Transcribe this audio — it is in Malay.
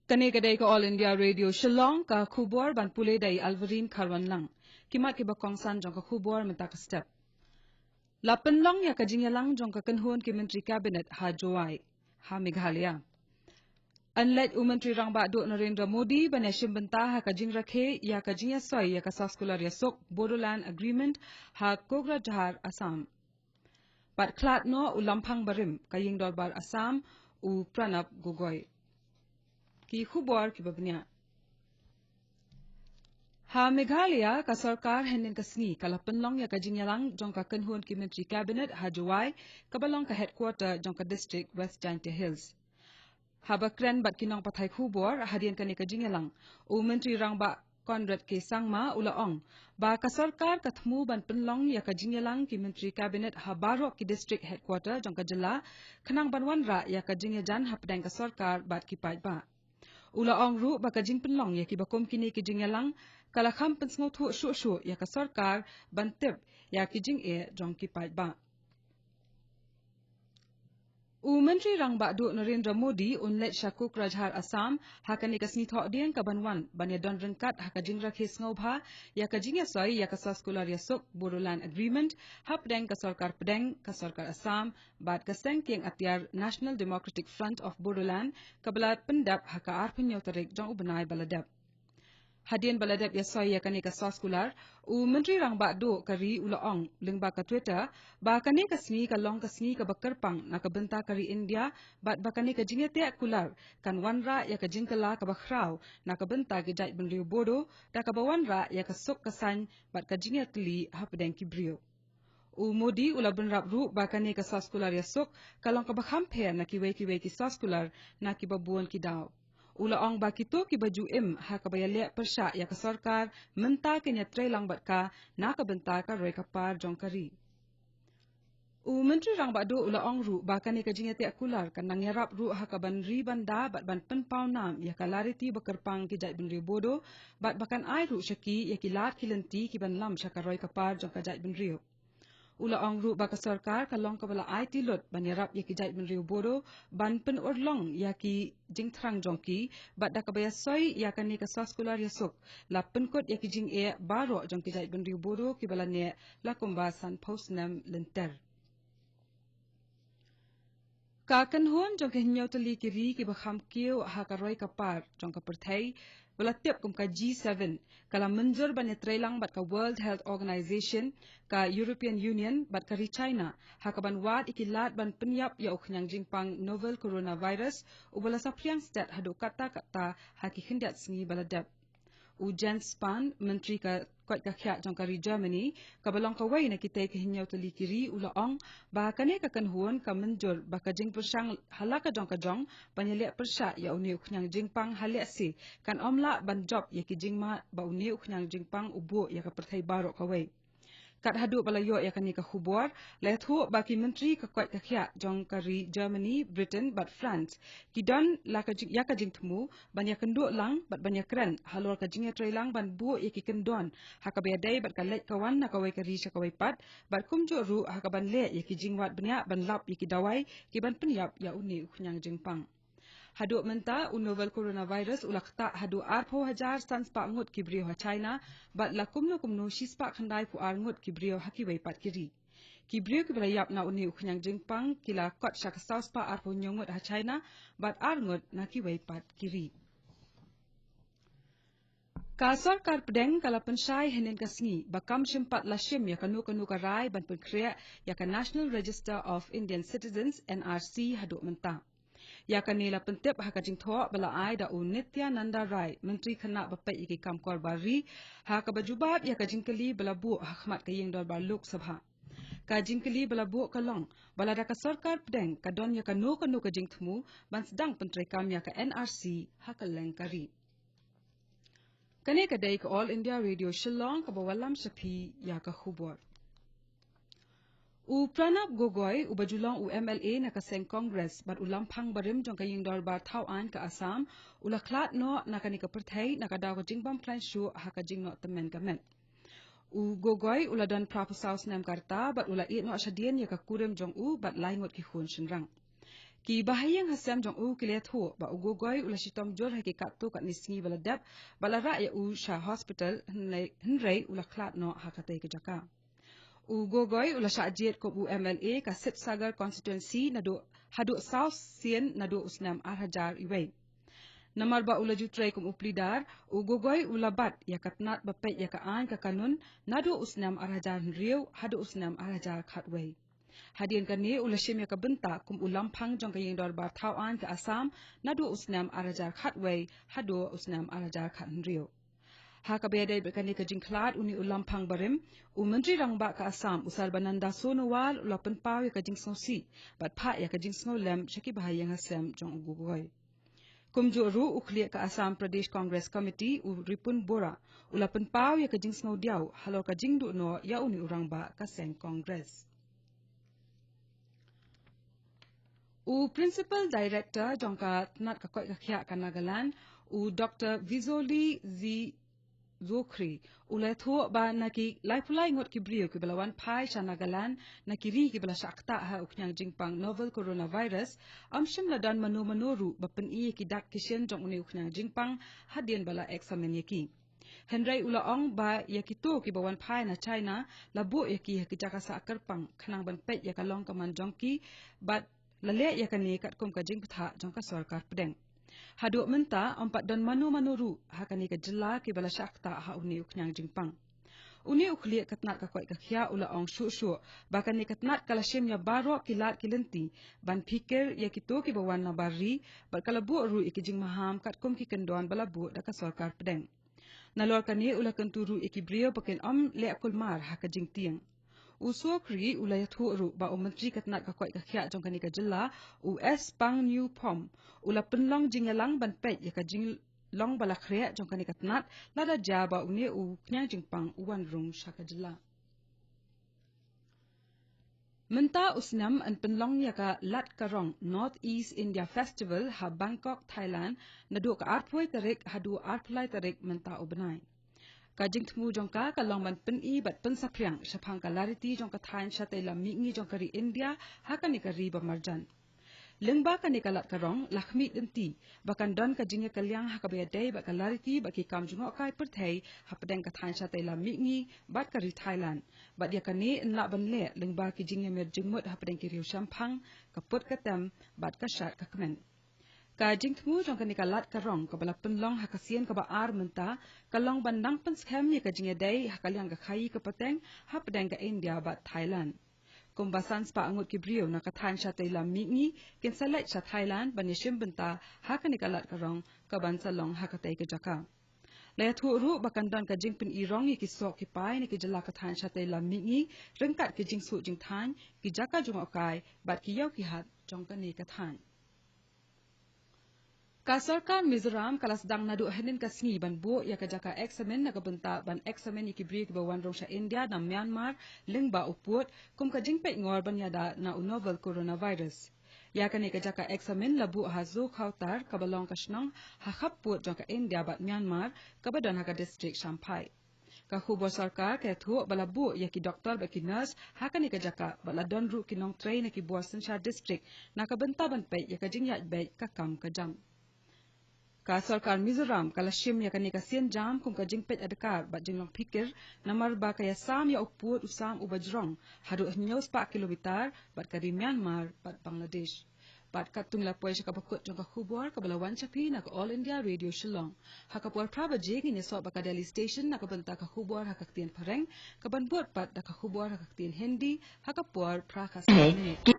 Kani kadai ka All India Radio Shillong ka khubor ban pule dai Alvarin Kharwan lang. Kimat ki bakong san jong ka khubor menta ka step. Lapan long ya ka jingya lang jong ka kanhuan ki Menteri Cabinet ha Joai, ha Meghalaya. Unlike Menteri Rang Bado Narendra Modi ban yashim benta ha ka jing rakhe ya ka jingya soy ya ka saskular ya sok Bodoland Agreement ha Kogra Jahar Assam. Pat klat no u lampang barim ka ying dorbar Assam u Pranab Gogoi. Ki khubor ki babnya ha Meghalaya ka sarkar henin kasni kala penlong ya ka jingyalang jong ka kanhuan ki Menteri Cabinet ha Jawai kabalong ka headquarter jong ka district West Giant Hills ha bakren bat kinong pathai khubor hadian kani ka jingyalang u Menteri Rang ba Conrad ke sangma ulaong ba ka sarkar kathmu ban penlong ya ka jingyalang ki Menteri Cabinet ha barok ki district headquarter jong ka jela khanang banwan ra ya ka jingyajan ha pedang ka sarkar bat ki pai ba Ulaong ru baka jing penlong ya ki bakom kini ki jing yalang kala kham pensngo thu shu ya ka sarkar bantip ya ki jing jong ki pai ba. Menteri Rang Bado Narendra Modi unlet Shakuk Rajhar Assam hakani kasni thok diang ka banwan banya don rengkat haka jing rakhe snobha ya ka jing yasoi ya ka saskular ya sok Bodoland Agreement hap deng ka sarkar pedeng ka sarkar Assam bat ka seng tiang atiar National Democratic Front of Bodoland kabala pendap haka arpinyo tarik jong ubenai baladap. Hadian baladap yasoi ya kani ka saskular Menteri Rang Bado kari ulaong lingba ka Twitter ba kani kasni ka long kasni ka bakarpang na ka benta kari India bat bakani ka jingete kular kan wanra ya ka jingkala ka bakhrau na ka benta ki jait benriu bodo da ka bawanra ya ka sok kasan bat ka jingetli hapdeng ki brio Modi ula benrap ru bakani ka saskular ya sok kalong ka bakhampe na ki wei ki saskular na ki babuan ki daw Ulaong bakito ki baju ha kabayale persya ya ka sarkar menta kenya trailang bat ka na ka benta ka roy kapar jongkari. Menteri Rang Bado ulaong ru bakani ka jingete akular kan nangyarap ru ha ka banri banda bat ban penpau nam ya ka lariti bakerpang ki jait benri bodo bat bakan ai ru syaki ya ki lat kilenti ki ban lam syaka roy kapar jong ka jait benri. Ulaong ru baka sarkar kalong kabala ai tilot banyarap ya ki jait benriu bodo ban pen orlong ya ki jingthrang jongki bat da kabaya soi ya kani ka saskular ya sok la penkot ya ki jing baro jong ki jait benriu bodo ki balane la kumbasan postnam lenter Kakan hon jong ke hinyaw tali kiri ki bakham kiyo ha ka roy kapar jong ka perthai belatip kum ka G7 kala menjur banya trailang bat ka World Health Organization ka European Union bat ka China ha ka ban wat ikilat ban penyap ya uknyang jingpang novel coronavirus ubala sapriang stat hadu kata ha ki khindat singi baladap Jens Spahn, Menteri ka kuat ka khyak jong kari Germany, ka balong ka wai na kita ke hinyaw tali kiri ulaong, ba kane ka kanhuan ka menjur ba ka jing persang halaka jong ka jong, panyaliak persya ya uni uknyang jingpang haliak si, kan omla ban job ya ki jingma ba uni uknyang jingpang ubu ya ka perthai barok ka wai. Kat hadu balayo ya kani ka khubor lethu baki menteri ka kwat ka khya jong kari Germany Britain but France ki don la ka ya ka jing thmu ban ya kendu lang bat ban ya kren halor ka jing ya trailang ban bu ya ki kendon ha ka be dai bat ka let kawan na ka wai kari sha ka wai pat bat kum jo ru ha ka ban le ya ki jing wat bnya ban lap ya ki dawai ki ban penyap ya uni uknyang jingpang Hadu menta novel coronavirus ulakta hadu arpo hajar sans pa ngut kibrio ha China bat lakum no kumno shispa khandai pu ar ngut kibrio ha ki wei pat kiri. Kibrio ki berayap na uni uknyang jingpang kila kot syak saus pa arpo nyongut ha China bat ar ngut na ki wei pat kiri. Kasar kar pedeng kala pensyai henin kasngi bakam shimpat lashim ya kanu karai ban penkriya ya ka National Register of Indian Citizens NRC hadu menta. Ya kanila pentip haka jing thok bala ai da Nitya Nanda Rai Menteri Khana Bapai iki kamkor bari haka bajubab ya ka jingkeli bala bu hakmat ka yeng dor bar Lok Sabha ka jingkeli bala bu kalong bala da ka sarkar pedeng ka don ya ka no ka jing thmu ban sedang pentrai kam ya ka NRC haka lengkari kane ka dai ka All India Radio Shillong ka bawalam sapi ya ka khubor Pranab Gogoi bajulong MLA na kaseng Congress bat ulampang barim jong kaying dorbar tauan ka Assam ulaklat no na kani ka perthai na kadaw ka jingbam plan shu ha ka jing no temen kamen Gogoi uladan prapusaus nam karta bat ula no asyadien ya ka kurim jong bat laingot ki khun shinrang Ki bahayang hasam jong u kiliat ho ba ugogoi ula shitom jor haki katto kat nisngi baladap balara ya u sha hospital henrei ula klat no hakatai ke jaka. Ugogoi ula sha jet ko UMLA ka Sip Sagar constituency nado hado South Sien nado usnam arhajar iwei. Namar ba ula jutrai kum uplidar ugogoi ula bat ya katnat bapet ya ka an ka kanun nado usnam arhajar henriu hado usnam arhajar khatwei. Hadian kani ula shim ya ka benta kum ulampang jong ka yeng dorbar tauan ka Assam nado usnam arajar khatwei hado usnam arajar khatnrio. Ha ka bedai bekani ka jingklat uni ulampang barim u menteri rangba ka Assam usar bananda sonowal ula penpaw ya ka jingsnosi bat pha ya ka jingsno lem shaki bahayang hasam jong ugugoi. Kumjo ru ukliya ka Assam Pradesh Congress Committee u ripun bora ula penpaw ya ka jingsno diaw halor ka jingdu no ya uni urangba ka seng Congress. U Principal Director jongka tnat ka koi ka khya ka Nagaland u Dr. Vizoli Z Zokhri ulai tho ba naki laifulai ngot ki brio ki balawan phai cha Nagaland naki ri ki bala shakta ha uknyang jingpang novel coronavirus amshim ladan mano ru bapen I ki dak kishen jong uni uknyang jingpang hadien bala examen yaki. Henry ula ong ba yakito ki bawan phai na China labo yaki jaka sa akarpang khanang ban pet yakalong kaman jongki bat lale yakani kat kum ka jing ptha jongka sarkar pedeng. Hadu menta empat dan mano ru hakani ka jilla ki bala shakta ha uni uknyang jingpang. Uni ukli katnat ka koi ka khya ula ong shu bakani katnat kala shim ya baro kilat kilenti ban pikir yakito ki bawan na barri bat kala bu ru ikijing maham kat kum ki kendon bala bu da ka sarkar pedeng. Nalor kani ula kenturu ikibrio pakin le akul mar haka jing tiang. Usokri ula yathu ru ba o menteri katnat ka koi ka khya jong kani ka jilla u S pang new pom ula penlong jingalang ban pet ya ka jing long bala khre jong kani katnat lada jaba uni u knyang jingpang uwan rung shaka jilla. Menta usnam an penlong ya ka Lat Karong North East India Festival ha Bangkok Thailand nadu ka arpoi tarik hadu arplai tarik menta ubenai. Kajing temu jongka ka longban pen I bat pen sapriang shapang ka lariti jongka Thain shatai la mingi jongka ri India hakani ka riba marjan. Lengba ka ni ka Lat Karong lakhmi denti bakan don ka jingya kalyang hakabaya day ba ka lariti ba ki kam jungok kai perthai hapadeng ka Thain shatai la mingi bat ka ri Thailand bat ya kani enla ban le lengba ki jingya mer jingmut hapadeng ki riu shampang ka put ka tem bat ka shat ka kemen. Ka jing temu jong ka ni ka Lat Karong ka bala penlong hakasian ka ba ar menta ka long bandang pen scam ni ka jingya day hakalyang ka khai ka pateng hapadeng ka India bat Thailand. Kumbasan spa angut ki brio na ka Thain shatai la mingi kin salait sha Thailand banishim benta hakani ka Lat Karong ka ban salong hakatai ka jaka. Laya thu ru bakan don ka jing pen irong ki sok ki pai ni ki jala ka Thain shatai la mingi rengkat ki jing su jing Thain ki jaka jung okai bat ki yaw ki hat jong ka ni ka Thain. Ka sarkar Mizoram kala sedang nadu henin ka sngi ban bo ya ka jaka examen na ka benta ban examen iki bri ba wan rong sha India na Myanmar lingba uput kum ka jingpet ngor ban yada na novel coronavirus. Ya ka ni ka jaka examen labu ha zo khautar ka balong ka shnong ha khaput jong ka India bat Myanmar ka badon ha ka district Champhai. Ka khubor sarkar ka thu balabu ya ki doktor ba ki nurse ha ka ni ka jaka bala don ru ki nong train ki Boston Shah district na ka benta ban pe ya ka jing ya be ka kam ka jam. Ka sarkar Mizoram kala shim ya kani ka sien jam kum ka jingpet adakar bat jinglong pikir namar ba kaya sam ya uput usam ubajrong hadu nyaus pa kilometer bat ka di Myanmar bat Bangladesh. Bat katung la poy ka bakut jong ka khubor ka balawan chapi na ka All India Radio Shillong. Hakapur praba jing ni so ba ka Delhi station na ka banta ka khubor hakaktian pareng ka ban bot pat da ka khubor hakaktian Hindi hakapur pra Khasi.